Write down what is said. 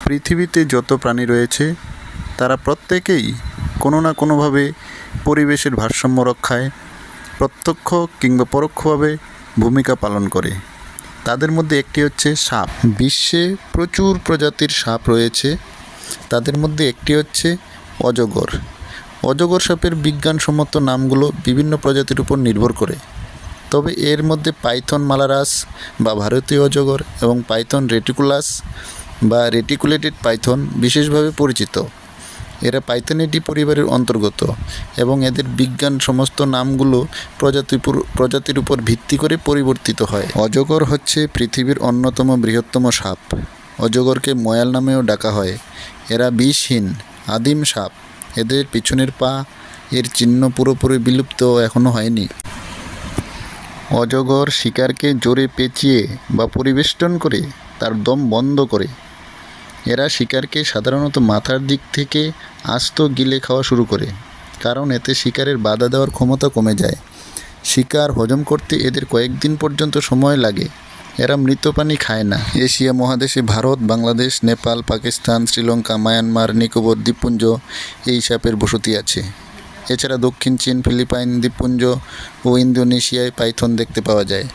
পৃথিবীতে যত প্রাণী রয়েছে তারা প্রত্যেকেই কোনো না কোনোভাবে পরিবেশের ভারসাম্য রক্ষায় প্রত্যক্ষ কিংবা পরোক্ষভাবে ভূমিকা পালন করে। তাদের মধ্যে একটি হচ্ছে সাপ। বিশ্বে প্রচুর প্রজাতির সাপ রয়েছে, তাদের মধ্যে একটি হচ্ছে অজগর। অজগর সাপের বিজ্ঞানসম্মত নামগুলো বিভিন্ন প্রজাতির উপর নির্ভর করে, তবে এর মধ্যে পাইথন মালারাস বা ভারতীয় অজগর এবং পাইথন রেটিকুলাস বা রেটিকুলেটেড পাইথন বিশেষভাবে পরিচিত। এরা পাইথনিডি পরিবারের অন্তর্গত এবং এদের বিজ্ঞান সমস্ত নামগুলো প্রজাতির উপর ভিত্তি করে পরিবর্তিত হয়। অজগর হচ্ছে পৃথিবীর অন্যতম বৃহত্তম সাপ। অজগরকে ময়াল নামেও ডাকা হয়। এরা বিষহীন আদিম সাপ। এদের পিছনের পা এর চিহ্ন পুরোপুরি বিলুপ্ত এখনও হয়নি। অজগর শিকারকে জোরে পেঁচিয়ে বা পরিবেষ্টন করে তার দম বন্ধ করে। এরা শিকারকে সাধারণত মাথার দিক থেকে আস্ত গিলে খাওয়া শুরু করে, কারণ এতে শিকারের বাধা দেওয়ার ক্ষমতা কমে যায়। শিকার হজম করতে এদের কয়েকদিন পর্যন্ত সময় লাগে। এরা মৃত প্রাণী খায় না। এশিয়া মহাদেশে ভারত, বাংলাদেশ, নেপাল, পাকিস্তান, শ্রীলঙ্কা, মায়ানমার, নিকোবর দ্বীপপুঞ্জ এই সাপের বসতি আছে। এছাড়া দক্ষিণ চীন, ফিলিপাইন দ্বীপপুঞ্জ ও ইন্দোনেশিয়ায় পাইথন দেখতে পাওয়া যায়।